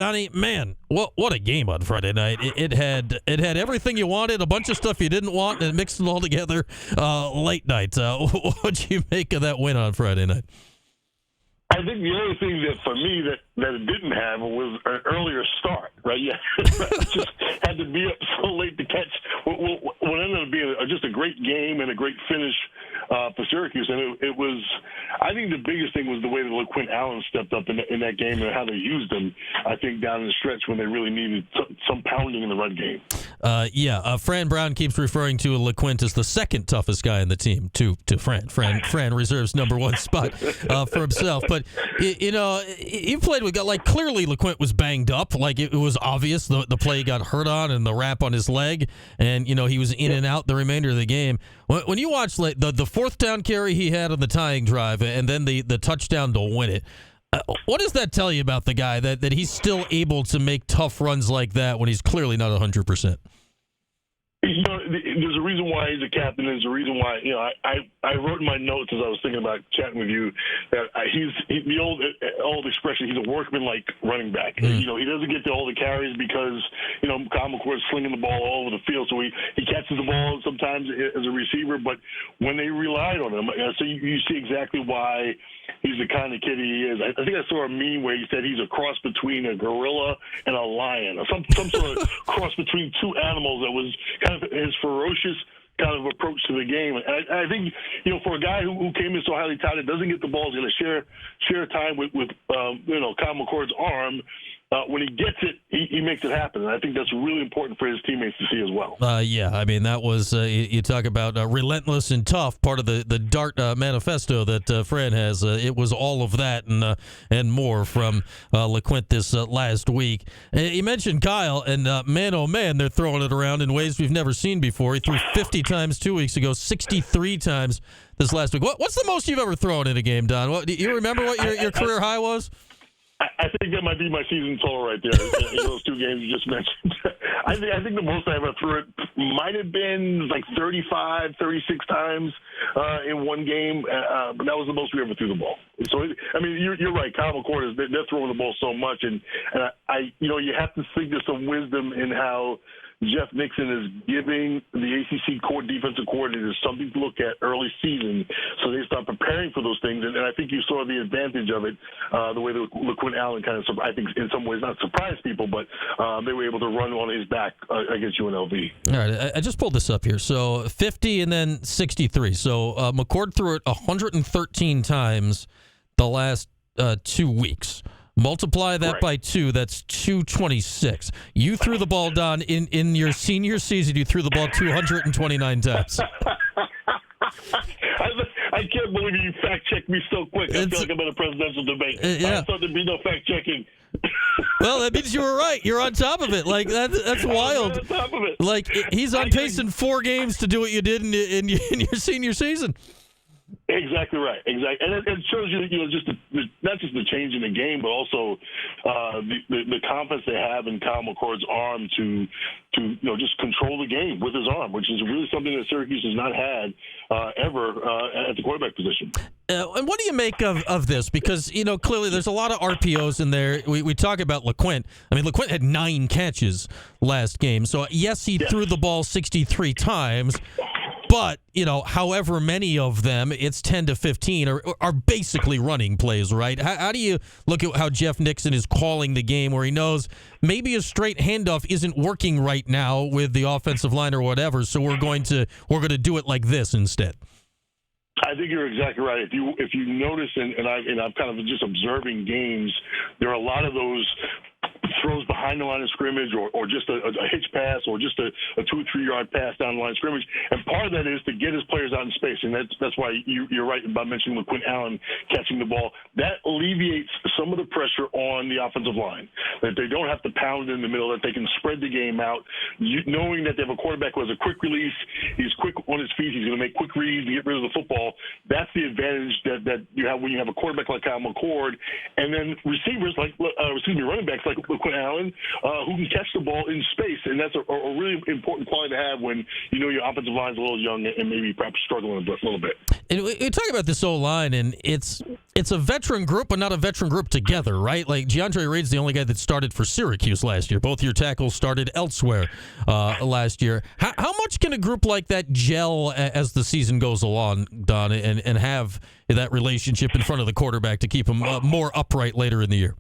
Donnie, man, what a game on Friday night. It had everything you wanted, a bunch of stuff you didn't want, and mixed it all together late night. What'd you make of that win on Friday night? I think the only thing that for me that it didn't have was an earlier start, right? Yeah, just had to be up so late to catch what ended up being just a great game and a great finish for Syracuse. And it was, I think the biggest thing was the way that LeQuint Allen stepped up in that game and how they used him, I think, down in the stretch when they really needed some pounding in the run game. Fran Brown keeps referring to LeQuint as the second toughest guy in the team to Fran. Fran reserves number one spot for himself. But, he played with, like, clearly LeQuint was banged up. Like, it was obvious the play he got hurt on and the wrap on his leg. And, he was in and out the remainder of the game. When you watch the fourth down carry he had on the tying drive and then the touchdown to win it, what does that tell you about the guy, that he's still able to make tough runs like that when he's clearly not 100%? There's a reason why he's a captain. There's a reason why, I wrote in my notes as I was thinking about chatting with you that he's the old expression, he's a workman-like running back. Mm. He doesn't get to all the carries because, Kyle McCord is slinging the ball all over the field. So he catches the ball sometimes as a receiver, but when they relied on him, so you see exactly why he's the kind of kid he is. I think I saw a meme where he said he's a cross between a gorilla and a lion, or some sort of cross between two animals that was kind of his ferocious kind of approach to the game. And I think, for a guy who came in so highly touted, doesn't get the ball, is going to share time with Kyle McCord's arm. When he gets it, he makes it happen. And I think that's really important for his teammates to see as well. That was, you talk about relentless and tough, part of the DART manifesto that Fran has. It was all of that and more from LeQuint this last week. You mentioned Kyle, and man, oh man, they're throwing it around in ways we've never seen before. He threw 50 times 2 weeks ago, 63 times this last week. What's the most you've ever thrown in a game, Don? Do you remember what your career high was? I think that might be my season total right there in those two games you just mentioned. I think the most I ever threw it might have been like 35, 36 times in one game, but that was the most we ever threw the ball. So, you're right. Kyle McCord, they're throwing the ball so much, and you have to think there's some wisdom in how Jeff Nixon is giving the ACC defensive coordinators something to look at early season, so they start preparing for those things. And I think you saw the advantage of it, the way that LeQuint Allen kind of, I think, in some ways not surprised people, but they were able to run on his back against UNLV. All right, I just pulled this up here. So 50 and then 63. So McCord threw it 113 times the last 2 weeks. Multiply that by 2, that's 226. You threw the ball, Don, in your senior season, you threw the ball 229 times. I can't believe you fact-checked me so quick. I feel like I'm in a presidential debate. I thought there'd be no fact-checking. Well, that means you were right. You're on top of it. Like, that's wild. On top of it. Like, he's on pace in 4 games to do what you did in your senior season. Exactly right. Exactly, and it shows you, just not just the change in the game, but also the confidence they have in Kyle McCord's arm to just control the game with his arm, which is really something that Syracuse has not had ever at the quarterback position. And what do you make of this? Because, clearly there's a lot of RPOs in there. We talk about LeQuint. LeQuint had 9 catches last game. So, yes, he threw the ball 63 times. But, however many of them, it's 10 to 15, are basically running plays, right? How do you look at how Jeff Nixon is calling the game where he knows maybe a straight handoff isn't working right now with the offensive line or whatever, so we're going to do it like this instead? I think you're exactly right. If you notice, and I'm kind of just observing games, there are a lot of those throws behind the line of scrimmage or just a hitch pass or just a 2 or 3 yard pass down the line of scrimmage. And part of that is to get his players out in space. And that's why you're right about mentioning LeQuint Allen catching the ball. That alleviates some of the pressure on the offensive line, that they don't have to pound in the middle, that they can spread the game out, knowing that they have a quarterback who has a quick release, he's quick on his feet, he's going to make quick reads to get rid of the football. That's the advantage that you have when you have a quarterback like Kyle McCord. And then receivers running backs like LeQuint Allen, someone who can catch the ball in space, and that's a really important quality to have when you know your offensive line's a little young and maybe perhaps struggling a little bit. And we talk about this O-line, and it's a veteran group, but not a veteran group together, right? Like, DeAndre Reed's the only guy that started for Syracuse last year. Both your tackles started elsewhere last year. How much can a group like that gel as the season goes along, Don, and have that relationship in front of the quarterback to keep him more upright later in the year?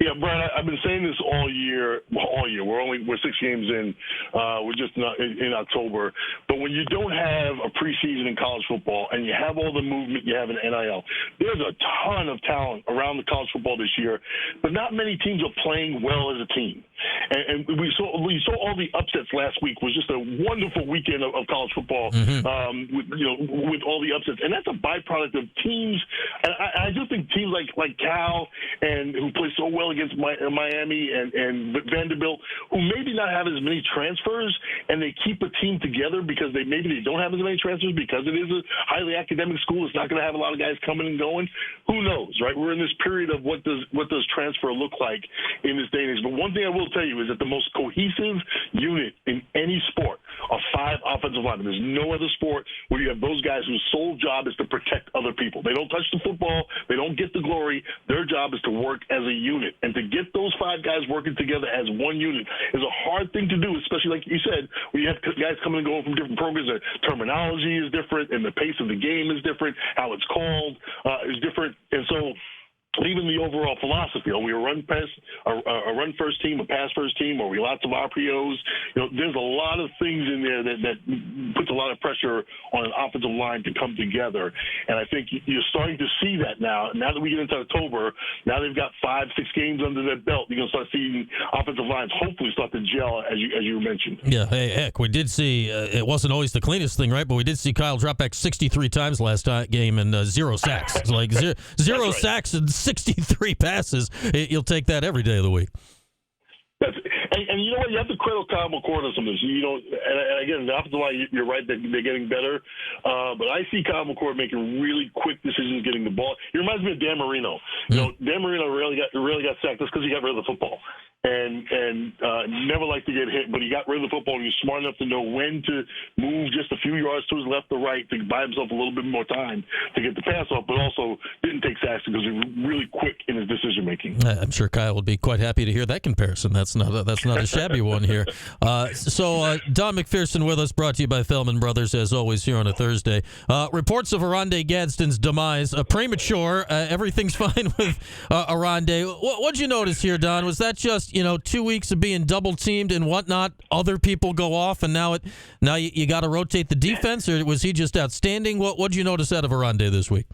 Yeah, Brian, I've been saying this all year. We're 6 games in. We're just not in October. But when you don't have a preseason in college football and you have all the movement you have in NIL, there's a ton of talent around the college football this year. But not many teams are playing well as a team. And we saw all the upsets last week. Was just a wonderful weekend of college football. With all the upsets, and that's a byproduct of teams. And I just think teams like Cal and who play so well against Miami and Vanderbilt, who maybe not have as many transfers, and they keep a team together because maybe they don't have as many transfers because it is a highly academic school. It's not going to have a lot of guys coming and going. Who knows, right? We're in this period of what does transfer look like in this day and age. But one thing I will tell you is that the most cohesive unit in any sport are 5 offensive linemen. There's no other sport where you have those guys whose sole job is to protect other people. They don't touch the football. They don't get the glory. Their job is to work as a unit. And to get those 5 guys working together as one unit is a hard thing to do, especially like you said, when you have guys coming and going from different programs. The terminology is different, and the pace of the game is different. How it's called is different. And so even the overall philosophy, are we a run first team, a pass first team, are we lots of RPOs? There's a lot of things in there that puts a lot of pressure on an offensive line to come together. And I think you're starting to see that now. Now that we get into October, now they've got 5-6 games under their belt. You're going to start seeing offensive lines hopefully start to gel, as you mentioned. Yeah, hey, heck, we did see, it wasn't always the cleanest thing, right? But we did see Kyle drop back 63 times last game and 0 sacks. It's like zero right. Sacks and 63 passes. You'll take that every day of the week. And you know what? You have to credit Kyle McCord on some of this. And again, the offensive line, you're right that they're getting better. But I see Kyle McCord making really quick decisions getting the ball. He reminds me of Dan Marino. Dan Marino really got sacked just because he got rid of the football. And never liked to get hit, but he got rid of the football. And he was smart enough to know when to move just a few yards to his left or right to buy himself a little bit more time to get the pass off, but also didn't take sacks because he was really quick in his decision making. I'm sure Kyle would be quite happy to hear that comparison. That's not a shabby one here. So Don McPherson with us, brought to you by Feldman Brothers, as always here on a Thursday. Reports of Oronde Gadsden's demise, premature. Everything's fine with Oronde. What'd you notice here, Don? Was that just 2 weeks of being double teamed and whatnot, other people go off, and now you got to rotate the defense, or was he just outstanding? What'd you notice out of Oronde this week?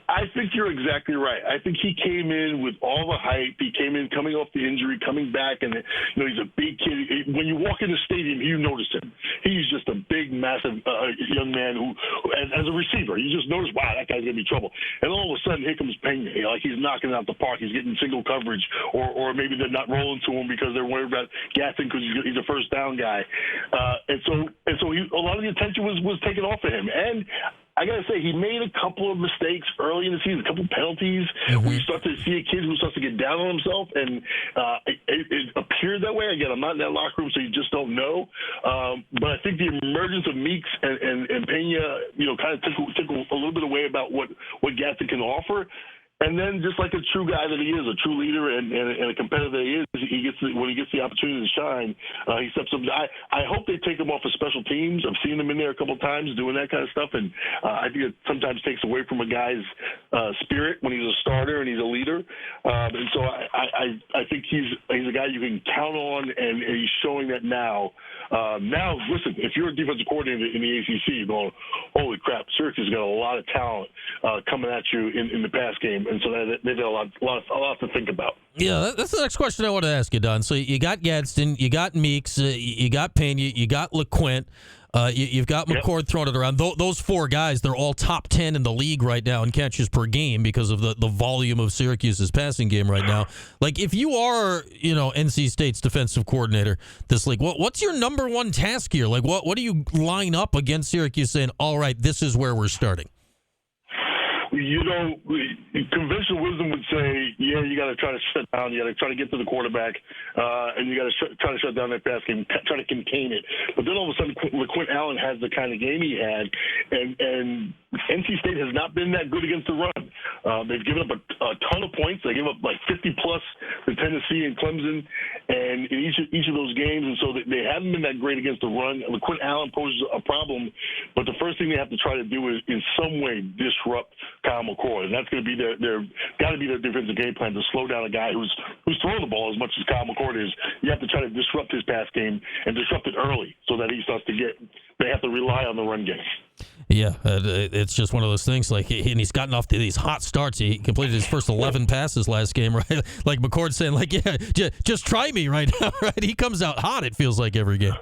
I think you're exactly right. I think he came in with all the hype. He came in coming off the injury, coming back, and he's a big kid. When you walk in the stadium, you notice him. He's just a big, massive young man who, as a receiver, you just notice, wow, that guy's gonna be trouble. And all of a sudden, here comes Pena. Like he's knocking it out the park. He's getting single coverage, or maybe they're not rolling to him because they're worried about Gatson because he's a first down guy. And so a lot of the attention was taken off of him. And I got to say, he made a couple of mistakes early in the season, a couple of penalties. Mm-hmm. We start to see a kid who starts to get down on himself, and it appeared that way. Again, I'm not in that locker room, so you just don't know. But I think the emergence of Meeks and Pena, kind of took a little bit away about what Gatson can offer. And then, just like a true guy that he is, a true leader and a competitor that he is, when he gets the opportunity to shine, he steps up. I hope they take him off of special teams. I've seen him in there a couple of times doing that kind of stuff, and I think it sometimes takes away from a guy's spirit when he's a starter and he's a leader. And so I think he's a guy you can count on, and he's showing that now. Now, listen, if you're a defensive coordinator in the ACC, you're going, holy crap, Syracuse has got a lot of talent coming at you in the pass game. And so they've got a lot to think about. Yeah, that's the next question I want to ask you, Don. So you got Gadsden, you got Meeks, you got Payne, you got LeQuint, you've got McCord throwing it around. Those 4 guys, they're all top 10 in the league right now in catches per game because of the volume of Syracuse's passing game right now. Like, if you are, NC State's defensive coordinator this league, what's your number one task here? Like, what do you line up against Syracuse saying, all right, this is where we're starting? conventional wisdom would say, yeah, you got to try to shut down, you got to try to get to the quarterback, and you got to try to shut down that pass game, try to contain it. But then all of a sudden, LaQuint Allen has the kind of game he had, and NC State has not been that good against the run. They've given up a ton of points. They gave up like 50-plus to Tennessee and Clemson, and in each of those games, and so they haven't been that great against the run. LaQuint Allen poses a problem, but the first thing they have to try to do is in some way disrupt Kyle McCord, and that's going to be their defensive game plan, to slow down a guy who's throwing the ball as much as Kyle McCord is. You have to try to disrupt his pass game and disrupt it early so that he starts to they have to rely on the run game. Yeah, it's just one of those things. Like, and he's gotten off to these hot starts. He completed his first 11 passes last game, right? Like McCord saying, like, yeah, just try me right now, right? He comes out hot, it feels like, every game.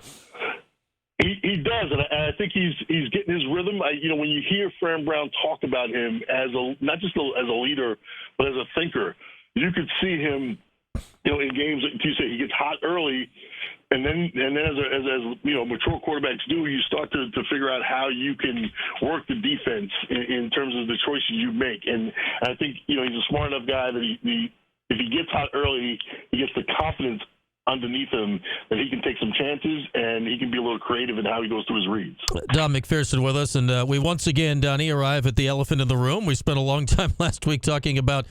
He does, and I think he's getting his rhythm. When you hear Fran Brown talk about him as not just as a leader, but as a thinker, you could see him, in games. You say he gets hot early, and then as mature quarterbacks do, you start to figure out how you can work the defense in terms of the choices you make. And I think he's a smart enough guy that if he gets hot early, he gets the confidence underneath him that he can take some chances, and he can be a little creative in how he goes through his reads. Don McPherson with us, and we once again, Donnie, arrive at the elephant in the room. We spent a long time last week talking about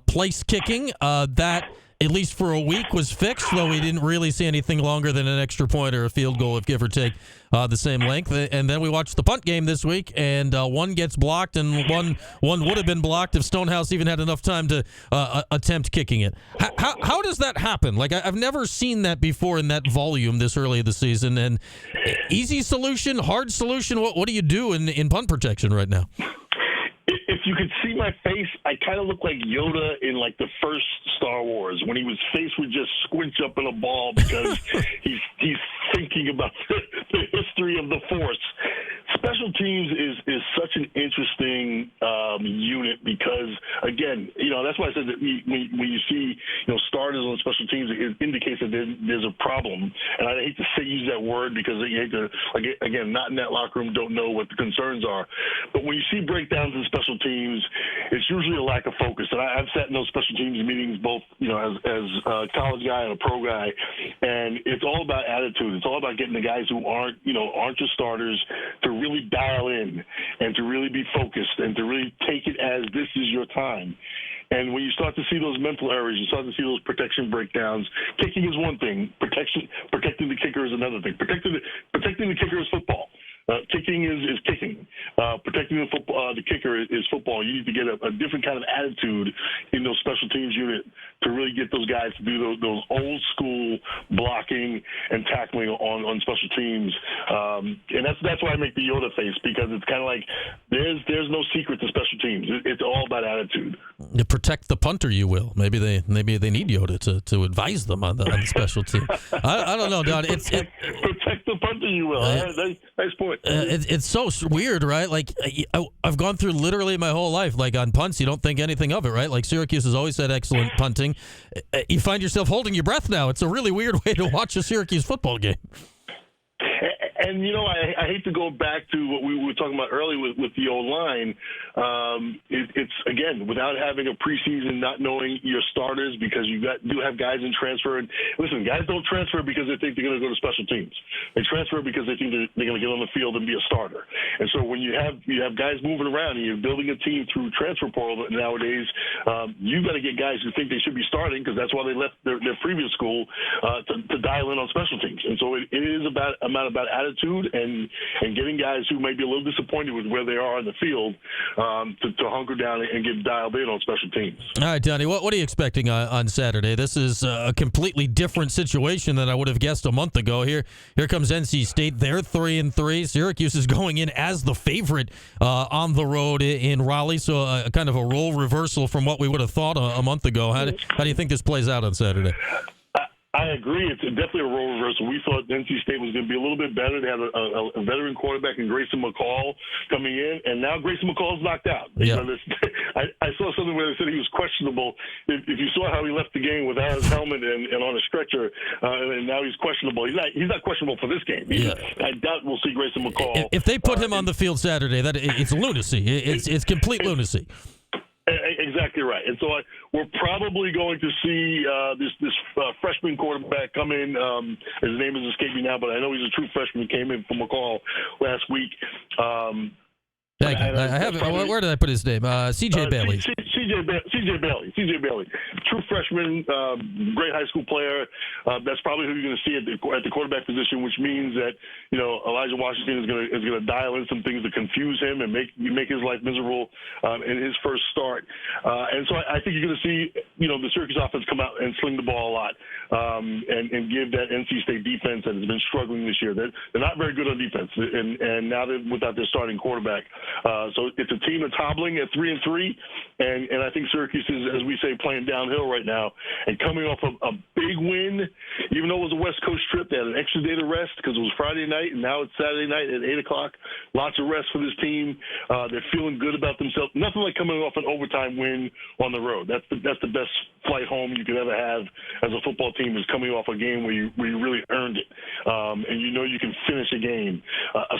place kicking. That, at least for a week, was fixed, though we didn't really see anything longer than an extra point or a field goal, if give or take the same length. And then we watched the punt game this week, and one gets blocked, and one would have been blocked if Stonehouse even had enough time to attempt kicking it. How does that happen? Like, I've never seen that before in that volume this early in the season. And easy solution, hard solution, what do you do in punt protection right now? If you could see my face, I kind of look like Yoda in like the first Star Wars, when his face would just squinch up in a ball because he's thinking about the history of the Force. Special teams is such an interesting unit because, again, that's why I said that when you see starters on special teams, it indicates that there's a problem. And I hate to use that word because you hate to, again, not in that locker room, don't know what the concerns are. But when you see breakdowns in special teams, it's usually a lack of focus. And I've sat in those special teams meetings both, as a college guy and a pro guy, and it's all about attitude. It's all about getting the guys who aren't your starters to really dial in and to really be focused and to really take it as this is your time. And when you start to see those mental errors, you start to see those protection breakdowns. Kicking is one thing. Protecting the kicker is another thing. Protecting the kicker is football. Kicking is kicking. Protecting the kicker is football. You need to get a different kind of attitude in those special teams unit to really get those guys to do those old school blocking and tackling on special teams. And that's why I make the Yoda face, because it's kind of like there's no secret to special teams. It's all about attitude. To protect the punter, you will. Maybe they need Yoda to advise them on the special team. I don't know, Don. Protect the punter, you will. Nice point. It's so weird, right? Like, I've gone through literally my whole life, like on punts, you don't think anything of it, right? Like, Syracuse has always had excellent punting. You find yourself holding your breath now. It's a really weird way to watch a Syracuse football game. And, I hate to go back to what we were talking about earlier with the O-line. It's, again, without having a preseason, not knowing your starters, because you do have guys in transfer. And listen, guys don't transfer because they think they're going to go to special teams. They transfer because they think they're going to get on the field and be a starter. And so when you have guys moving around and you're building a team through transfer portal nowadays, you've got to get guys who think they should be starting, because that's why they left their previous school to dial in on special teams. And so it is about attitude and getting guys who may be a little disappointed with where they are in the field to hunker down and get dialed in on special teams. All right, Donnie, what are you expecting on Saturday? This is a completely different situation than I would have guessed a month ago. Here comes NC State. They're 3-3. Syracuse is going in as the favorite on the road in Raleigh, so a kind of a role reversal from what we would have thought a month ago. How do you think this plays out on Saturday? I I agree. It's definitely a role reversal. We thought NC State was going to be a little bit better. They had a veteran quarterback in Grayson McCall coming in, and now Grayson McCall's knocked out. Yeah. I saw something where they said he was questionable. If you saw how he left the game without his helmet and on a stretcher, and now he's questionable. He's not questionable for this game. I doubt we'll see Grayson McCall. If they put him on the field Saturday, it's lunacy. It's complete lunacy. Exactly right. And so we're probably going to see this freshman quarterback come in. His name is escaping me now, but I know he's a true freshman. Came in from McCall last week. Thank you. I have it. Where did I put his name? C.J. Bailey. C.J. Bailey. True freshman, great high school player. That's probably who you're going to see at the quarterback position, which means that Elijah Washington is going to dial in some things to confuse him and make his life miserable in his first start. And so I think you're going to see the Syracuse offense come out and sling the ball a lot and give that NC State defense that has been struggling this year. They're not very good on defense, and now they're without their starting quarterback. So it's a team that's hobbling at 3-3, and I think Syracuse is, as we say, playing downhill right now. And coming off of a big win, even though it was a West Coast trip, they had an extra day to rest because it was Friday night, and now it's Saturday night at 8 o'clock. Lots of rest for this team. They're feeling good about themselves. Nothing like coming off an overtime win on the road. That's the best flight home you could ever have as a football team, is coming off a game where you really earned it, and you can finish a game.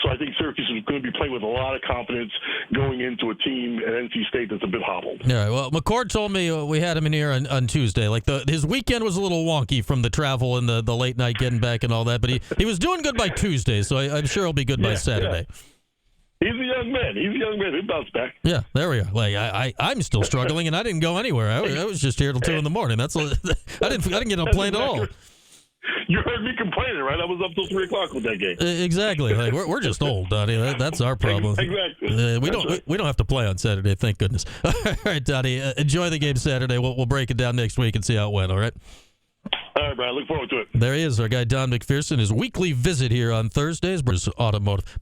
So I think Syracuse is going to be playing with a lot of confidence going into a team at NC State that's a bit hobbled. All right. Well, McCord told me we had him in here on Tuesday. Like his weekend was a little wonky from the travel and the late night getting back and all that, but he was doing good by Tuesday, so I'm sure he'll be good by Saturday. Yeah. He's a young man. He'll bounce back. Yeah, there we are. Like I'm still struggling, and I didn't go anywhere. I was just here till 2 a.m. That's I didn't get on a plane at all. You heard me complaining, right? I was up till 3 o'clock with that game. Exactly. Like we're just old, Donnie. That's our problem. Exactly. We don't have to play on Saturday, thank goodness. All right, Donnie. Enjoy the game Saturday. We'll break it down next week and see how it went. All right. All right, Brian. Look forward to it. There he is, our guy Don McPherson. His weekly visit here on Thursdays. Automotive.